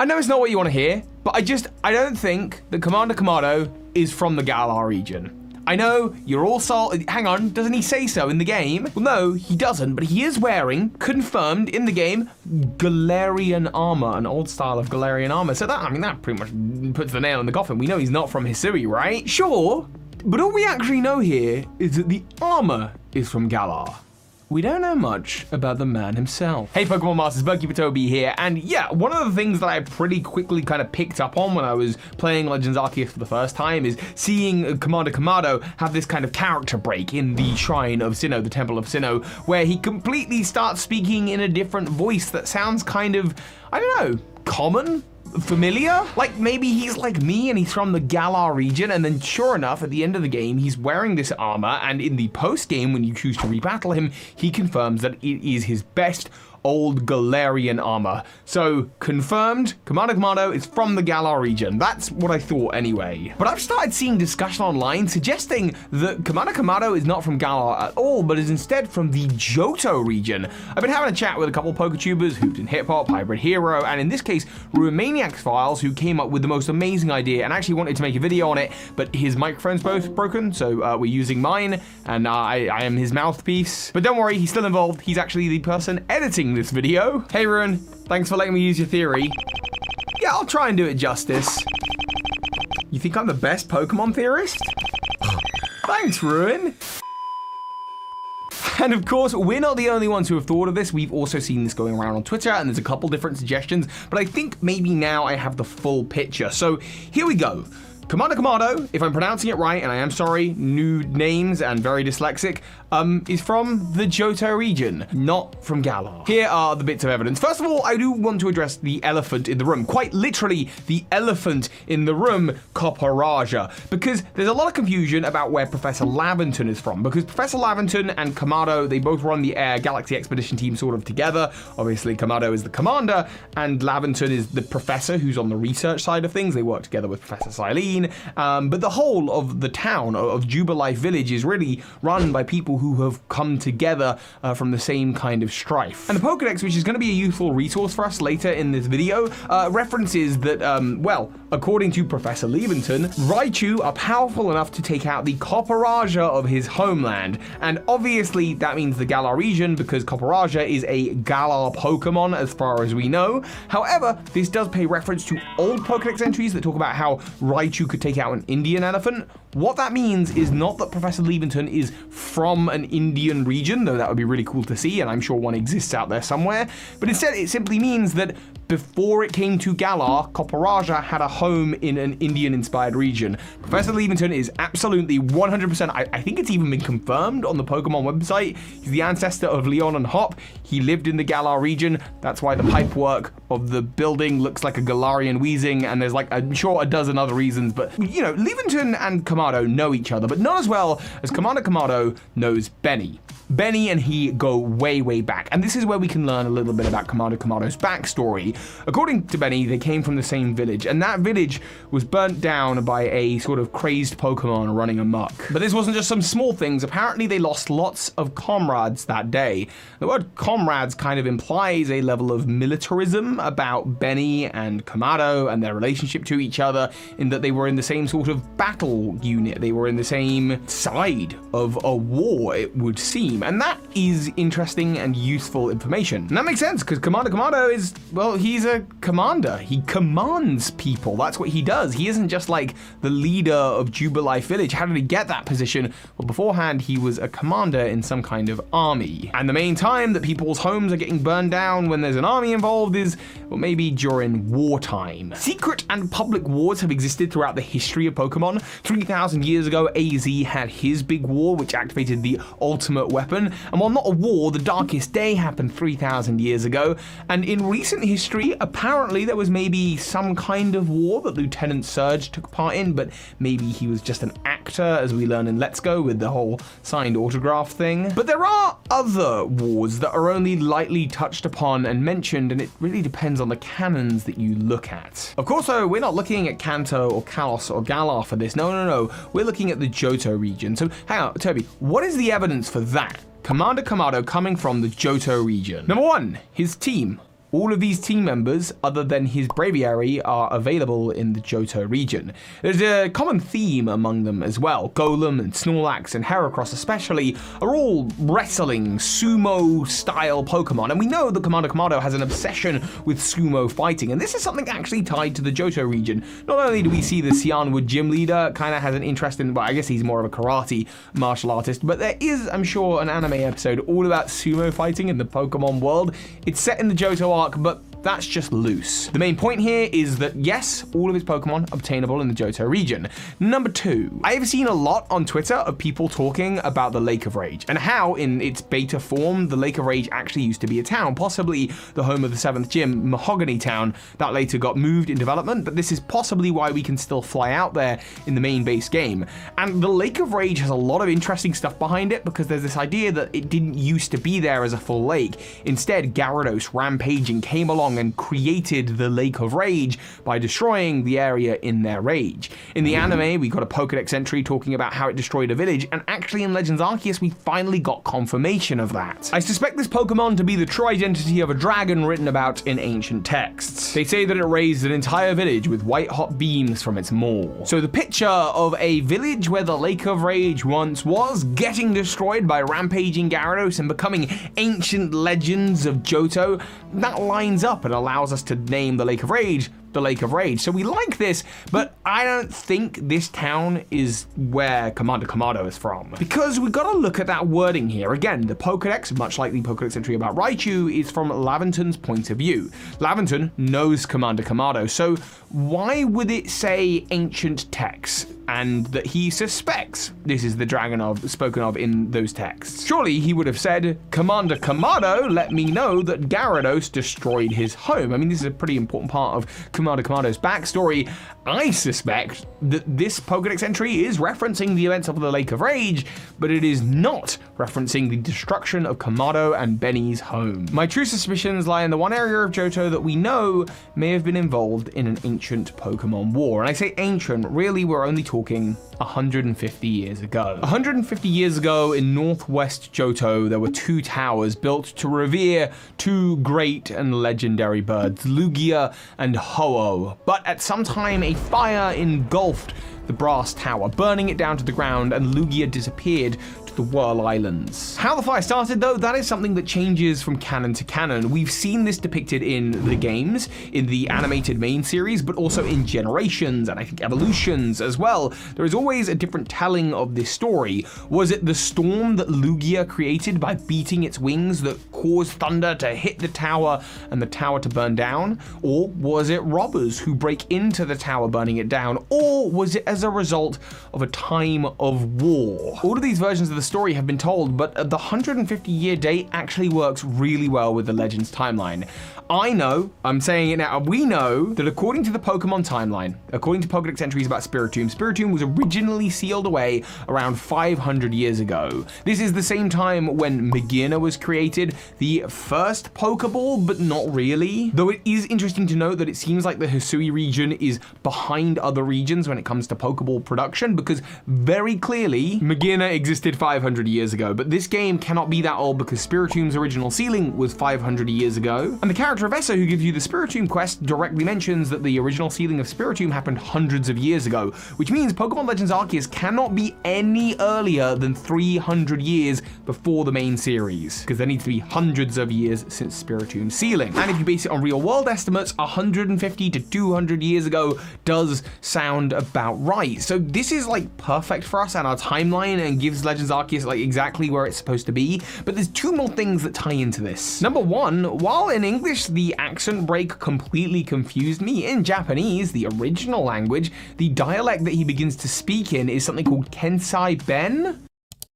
I know it's not what you want to hear, but I don't think that Commander Kamado is from the Galar region. I know, you're all hang on, doesn't he say so in the game? Well, no, he doesn't, but he is wearing, confirmed in the game, Galarian armor, an old style of Galarian armor. So that pretty much puts the nail in the coffin. We know he's not from Hisui, right? Sure, but all we actually know here is that the armor is from Galar. We don't know much about the man himself. Hey Pokemon Masters, Berkey Toby here, and yeah, one of the things that I pretty quickly kind of picked up on when I was playing Legends Arceus for the first time is seeing Commander Kamado have this kind of character break in the Shrine of Sinnoh, the Temple of Sinnoh, where he completely starts speaking in a different voice that sounds kind of, I don't know, common? Familiar? Like maybe he's like me and he's from the Galar region, and then sure enough, at the end of the game, he's wearing this armor, and in the post-game, when you choose to rebattle him, he confirms that it is his best old Galarian armor. So, confirmed, Commander Kamado is from the Galar region. That's what I thought anyway. But I've started seeing discussion online suggesting that Commander Kamado is not from Galar at all, but is instead from the Johto region. I've been having a chat with a couple PokeTubers, Hooped and Hip Hop, Hybrid Hero, and in this case, Ruomaniacs Files, who came up with the most amazing idea and actually wanted to make a video on it, but his microphone's both broken, so we're using mine, and I am his mouthpiece. But don't worry, he's still involved. He's actually the person editing this video. Hey Ruin, thanks for letting me use your theory. Yeah, I'll try and do it justice. You think I'm the best Pokemon theorist? Thanks, Ruin. And of course, we're not the only ones who have thought of this. We've also seen this going around on Twitter, and there's a couple different suggestions, but I think maybe now I have the full picture. So here we go. Commander Kamado, if I'm pronouncing it right, and I am sorry, new names and very dyslexic, is from the Johto region, not from Galar. Here are the bits of evidence. First of all, I do want to address the elephant in the room. Quite literally, the elephant in the room, Copparajahs, because there's a lot of confusion about where Professor Laventon is from, because Professor Laventon and Kamado, they both run the Air Galaxy Expedition team sort of together. Obviously, Kamado is the commander, and Laventon is the professor who's on the research side of things. They work together with Professor Silene. But the whole of the town of Jubilife Village is really run by people who have come together from the same kind of strife. And the Pokedex, which is going to be a useful resource for us later in this video, references that, well, according to Professor Laventon, Raichu are powerful enough to take out the Copparajah of his homeland. And obviously that means the Galar region, because Copparajah is a Galar Pokemon as far as we know. However, this does pay reference to old Pokedex entries that talk about how Raichu could take out an Indian elephant. What that means is not that Professor Laventon is from an Indian region, though that would be really cool to see, and I'm sure one exists out there somewhere, but instead it simply means that before it came to Galar, Copparajah had a home in an Indian-inspired region. Professor Laventon is absolutely 100%, I think it's even been confirmed on the Pokemon website, he's the ancestor of Leon and Hop. He lived in the Galar region, that's why the pipework of the building looks like a Galarian wheezing, and there's like, I'm sure, a dozen other reasons, but you know, Laventon and Kamado know each other, but not as well as Commander Kamado knows Beni. Beni and he go way, way back, and this is where we can learn a little bit about Commander Kamado's backstory. According to Beni, they came from the same village, and that village was burnt down by a sort of crazed Pokemon running amok. But this wasn't just some small things. Apparently, they lost lots of comrades that day. The word comrades kind of implies a level of militarism about Beni and Kamado and their relationship to each other, in that they were in the same sort of battle unit. They were in the same side of a war, it would seem. And that is interesting and useful information. And that makes sense, because Commander Kamado is, well, he's a commander. He commands people. That's what he does. He isn't just like the leader of Jubilife Village. How did he get that position? Well, beforehand, he was a commander in some kind of army. And the main time that people's homes are getting burned down when there's an army involved is, well, maybe during wartime. Secret and public wars have existed throughout the history of Pokemon. 3,000 years ago, AZ had his big war, which activated the ultimate weapon. And while not a war, the Darkest Day happened 3,000 years ago. And in recent history, apparently there was maybe some kind of war that Lieutenant Surge took part in, but maybe he was just an actor, as we learn in Let's Go with the whole signed autograph thing. But there are other wars that are only lightly touched upon and mentioned, and it really depends on the canons that you look at. Of course, though, we're not looking at Kanto or Kalos or Galar for this. No. We're looking at the Johto region. So hang on, Toby, what is the evidence for that? Commander Kamado coming from the Johto region. Number one, his team. All of these team members, other than his Braviary, are available in the Johto region. There's a common theme among them as well. Golem and Snorlax and Heracross especially are all wrestling, sumo-style Pokemon, and we know that Kamado has an obsession with sumo fighting, and this is something actually tied to the Johto region. Not only do we see the Cianwood gym leader kind of has an interest in, well, I guess he's more of a karate martial artist, but there is, I'm sure, an anime episode all about sumo fighting in the Pokemon world. It's set in the Johto arc, but that's just loose. The main point here is that yes, all of his Pokemon obtainable in the Johto region. Number 2, I have seen a lot on Twitter of people talking about the Lake of Rage and how in its beta form, the Lake of Rage actually used to be a town, possibly the home of the 7th gym, Mahogany Town, that later got moved in development, but this is possibly why we can still fly out there in the main base game. And the Lake of Rage has a lot of interesting stuff behind it because there's this idea that it didn't used to be there as a full lake. Instead, Gyarados rampaging came along and created the Lake of Rage by destroying the area in their rage. In the anime, we got a Pokedex entry talking about how it destroyed a village, and actually in Legends Arceus, we finally got confirmation of that. I suspect this Pokemon to be the true identity of a dragon written about in ancient texts. They say that it raised an entire village with white-hot beams from its maw. So the picture of a village where the Lake of Rage once was getting destroyed by rampaging Gyarados and becoming ancient legends of Johto, that lines up and allows us to name the Lake of Rage the Lake of Rage. So we like this, but I don't think this town is where Kamado is from. Because we've got to look at that wording here. Again, the Pokedex, much like the Pokedex entry about Raichu, is from Laventon's point of view. Laventon knows Kamado, so why would it say ancient texts and that he suspects this is the dragon spoken of in those texts? Surely he would have said, Commander Kamado let me know that Gyarados destroyed his home. I mean, this is a pretty important part of Kamado's backstory. I suspect that this Pokedex entry is referencing the events of the Lake of Rage, but it is not referencing the destruction of Kamado and Beni's home. My true suspicions lie in the one area of Johto that we know may have been involved in an ancient Pokemon war. And I say ancient, really we're only talking 150 years ago. 150 years ago in northwest Johto, there were 2 towers built to revere 2 great and legendary birds, Lugia and Ho-Oh. But at some time, a fire engulfed the brass tower, burning it down to the ground, and Lugia disappeared to the Whirl Islands. How the fire started, though, that is something that changes from canon to canon. We've seen this depicted in the games, in the animated main series, but also in Generations, and I think Evolutions as well. There is always a different telling of this story. Was it the storm that Lugia created by beating its wings that caused thunder to hit the tower and the tower to burn down? Or was it robbers who break into the tower burning it down? Or was it as a result of a time of war? All of these versions of the story have been told, but the 150-year date actually works really well with the Legends timeline. I know, I'm saying it now, we know that according to the Pokemon timeline, according to Pokedex entries about Spiritomb was originally sealed away around 500 years ago. This is the same time when Magearna was created, the first Pokeball, but not really. Though it is interesting to note that it seems like the Hisui region is behind other regions when it comes to Pokeball production, because very clearly Magearna existed 500 years ago, but this game cannot be that old because Spiritomb's original sealing was 500 years ago. And the character Professor who gives you the Spiritomb quest directly mentions that the original sealing of Spiritomb happened hundreds of years ago, which means Pokemon Legends Arceus cannot be any earlier than 300 years before the main series, because there needs to be hundreds of years since Spiritomb's sealing. And if you base it on real world estimates, 150 to 200 years ago does sound about right. So this is like perfect for us and our timeline and gives Legends Arceus like exactly where it's supposed to be. But there's 2 more things that tie into this. Number 1, while in English the accent break completely confused me, in Japanese, the original language, the dialect that he begins to speak in is something called Kensai Ben.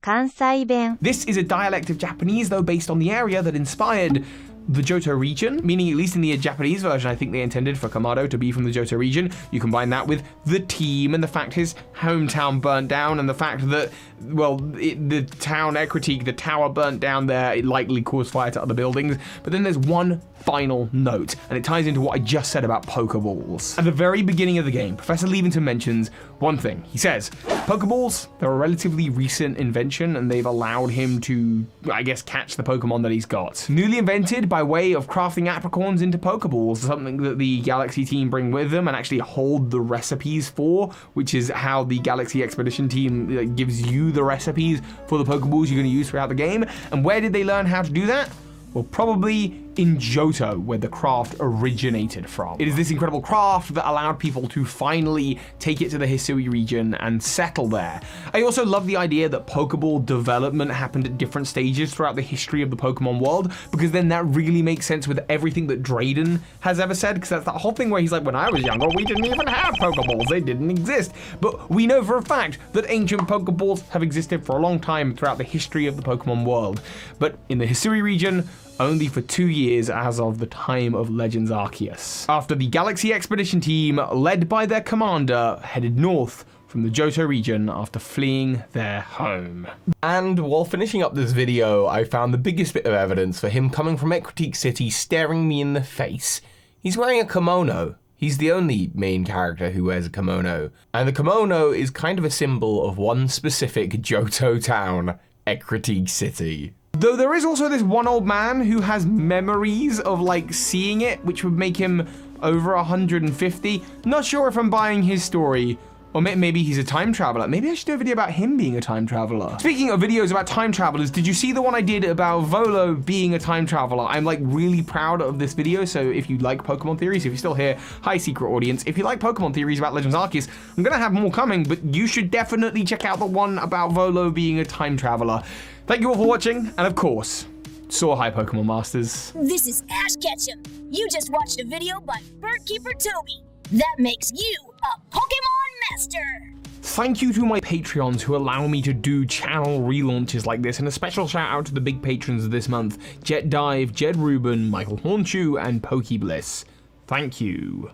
Kansai Ben. This is a dialect of Japanese, though, based on the area that inspired the Johto region, meaning at least in the Japanese version, I think they intended for Kamado to be from the Johto region. You combine that with the team and the fact his hometown burnt down and the fact that, well, the town Ekurateak, the tower burnt down there, it likely caused fire to other buildings. But then there's one final note, and it ties into what I just said about Pokeballs. At the very beginning of the game, Professor Laventon mentions one thing. He says, Pokeballs, they're a relatively recent invention, and they've allowed him to, I guess, catch the Pokemon that he's got. Newly invented by way of crafting apricorns into Pokeballs, something that the Galaxy team bring with them and actually hold the recipes for, which is how the Galaxy Expedition team gives you the recipes for the Pokeballs you're going to use throughout the game. And where did they learn how to do that? Well, probably in Johto, where the craft originated from. It is this incredible craft that allowed people to finally take it to the Hisui region and settle there. I also love the idea that Pokeball development happened at different stages throughout the history of the Pokemon world, because then that really makes sense with everything that Drayden has ever said, because that's that whole thing where he's like, when I was younger, we didn't even have Pokeballs, they didn't exist. But we know for a fact that ancient Pokeballs have existed for a long time throughout the history of the Pokemon world. But in the Hisui region, only for 2 years as of the time of Legends Arceus, after the Galaxy Expedition team, led by their commander, headed north from the Johto region after fleeing their home. And while finishing up this video, I found the biggest bit of evidence for him coming from Ekurateak City staring me in the face. He's wearing a kimono. He's the only main character who wears a kimono. And the kimono is kind of a symbol of one specific Johto town, Ekurateak City. Though there is also this one old man who has memories of like seeing it, which would make him over 150. Not sure if I'm buying his story, or maybe he's a time traveler. Maybe I should do a video about him being a time traveler. Speaking of videos about time travelers, did you see the one I did about Volo being a time traveler? I'm like really proud of this video, so if you like Pokemon theories, if you're still here, hi secret audience. If you like Pokemon theories about Legends Arceus, I'm gonna have more coming, but you should definitely check out the one about Volo being a time traveler. Thank you all for watching, and of course, soar high, Pokemon Masters. This is Ash Ketchum. You just watched a video by Birdkeeper Toby. That makes you a Pokemon Master. Thank you to my Patreons who allow me to do channel relaunches like this, and a special shout out to the big patrons this month, Jet Dive, Jedruben, Michael Hornshoe, and PokeBliss. Thank you.